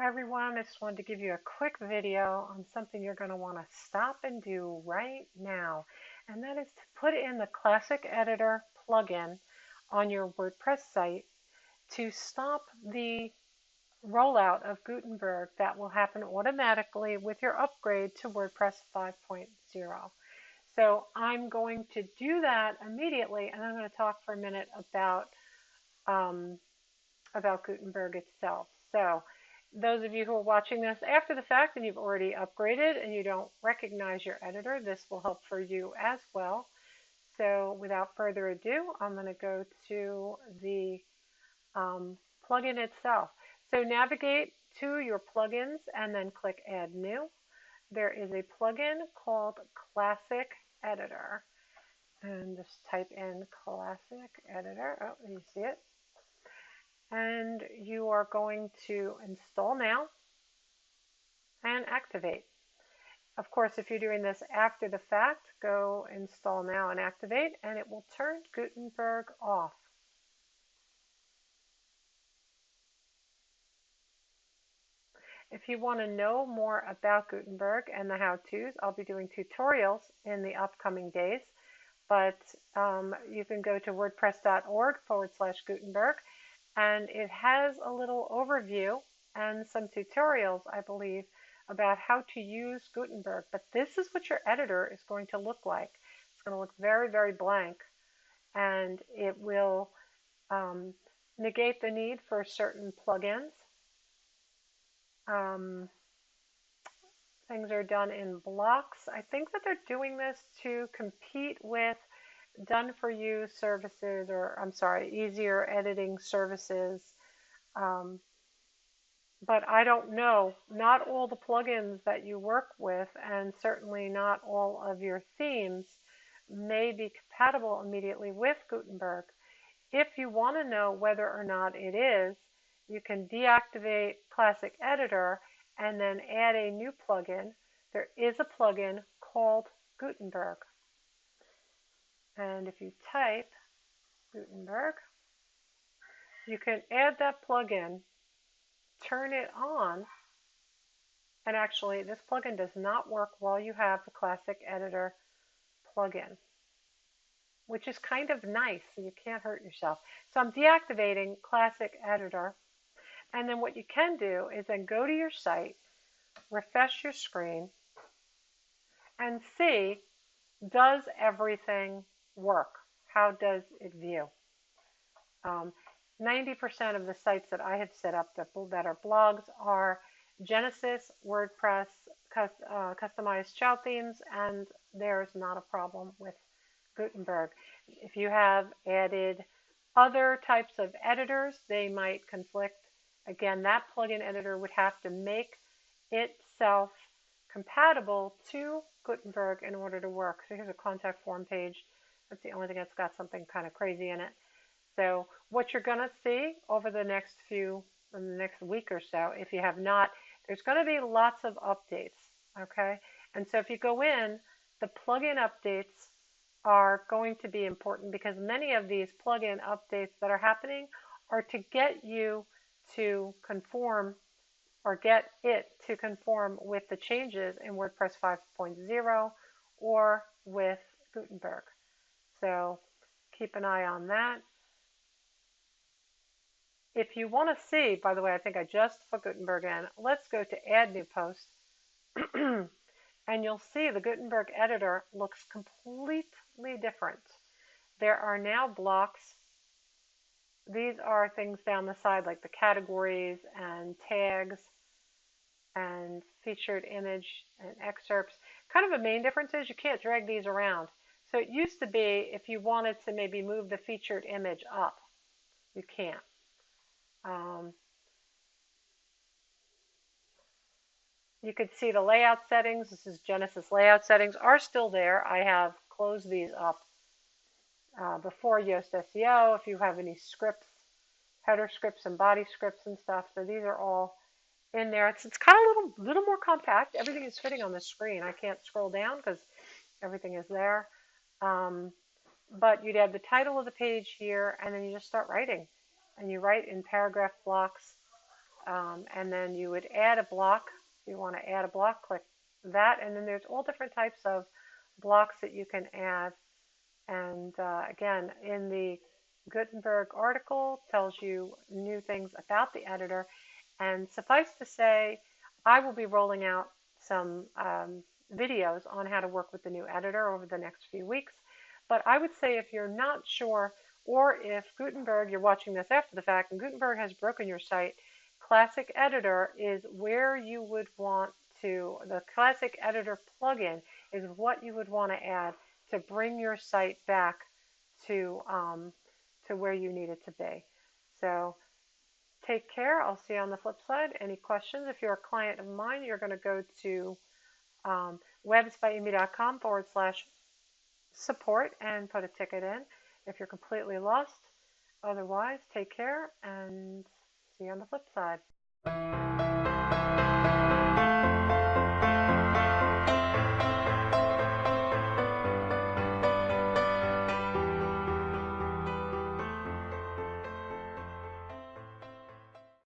Hi everyone, I just wanted to give you a quick video on something you're going to want to stop and do right now. And that is to put in the Classic Editor plugin on your WordPress site to stop the rollout of Gutenberg that will happen automatically with your upgrade to WordPress 5.0. So I'm going to do that immediately, and I'm going to talk for a minute um, about Gutenberg itself. So those of you who are watching this after the fact and you've already upgraded and you don't recognize your editor, this will help for you as well. So without further ado, I'm going to go to the plugin itself. So navigate to your plugins and then click Add New. There is a plugin called Classic Editor. And just type in Classic Editor. Oh, you see it? And you are going to install now and activate. Of course, if you're doing this after the fact, go install now and activate, and it will turn Gutenberg off. If you want to know more about Gutenberg and the how-tos, I'll be doing tutorials in the upcoming days, but you can go to wordpress.org/Gutenberg, and it has a little overview and some tutorials, I believe, about how to use Gutenberg. But this is what your editor is going to look like. It's going to look very, very blank, and it will negate the need for certain plugins. Things are done in blocks. I think that they're doing this to compete with done-for-you services, or I'm sorry, easier editing services. But I don't know. Not all the plugins that you work with, and certainly not all of your themes, may be compatible immediately with Gutenberg. If you want to know whether or not it is, you can deactivate Classic Editor and then add a new plugin. There is a plugin called Gutenberg. And if you type Gutenberg, you can add that plugin, turn it on, and actually this plugin does not work while you have the Classic Editor plugin, which is kind of nice, so you can't hurt yourself. So I'm deactivating Classic Editor, and then what you can do is then go to your site, refresh your screen, and see, does everything work? How does it view? 90% of the sites that I have set up that are blogs are Genesis, WordPress, customized child themes, and there's not a problem with Gutenberg. If you have added other types of editors, they might conflict. Again, that plugin editor would have to make itself compatible to Gutenberg in order to work. So here's a contact form page. That's the only thing that's got something kind of crazy in it. So what you're going to see over the next week or so, if you have not, there's going to be lots of updates, okay? And so if you go in, the plugin updates are going to be important because many of these plugin updates that are happening are to get you to conform or get it to conform with the changes in WordPress 5.0 or with Gutenberg. So keep an eye on that. If you want to see, by the way, I think I just put Gutenberg in. Let's go to Add New Post. And you'll see the Gutenberg editor looks completely different. There are now blocks. These are things down the side like the categories and tags and featured image and excerpts. Kind of a main difference is you can't drag these around. So it used to be if you wanted to maybe move the featured image up, you can't. You could see the layout settings. This is Genesis layout settings are still there. I have closed these up before Yoast SEO. If you have any scripts, header scripts and body scripts and stuff, so these are all in there. It's kind of a little more compact. Everything is fitting on the screen. I can't scroll down because everything is there. But you'd have the title of the page here, and then you just start writing. And you write in paragraph blocks. And then you would add a block. If you want to add a block, click that. And then there's all different types of blocks that you can add. And again, in the Gutenberg article tells you new things about the editor. And suffice to say, I will be rolling out some videos on how to work with the new editor over the next few weeks. But I would say if you're not sure, or if Gutenberg, you're watching this after the fact, and Gutenberg has broken your site, Classic Editor is where you would want to, the Classic Editor plugin is what you would want to add to bring your site back to where you need it to be. So take care. I'll see you on the flip side. Any questions? If you're a client of mine, you're going to go to websbyamy.com/support and put a ticket in if you're completely lost. Otherwise, take care and see you on the flip side.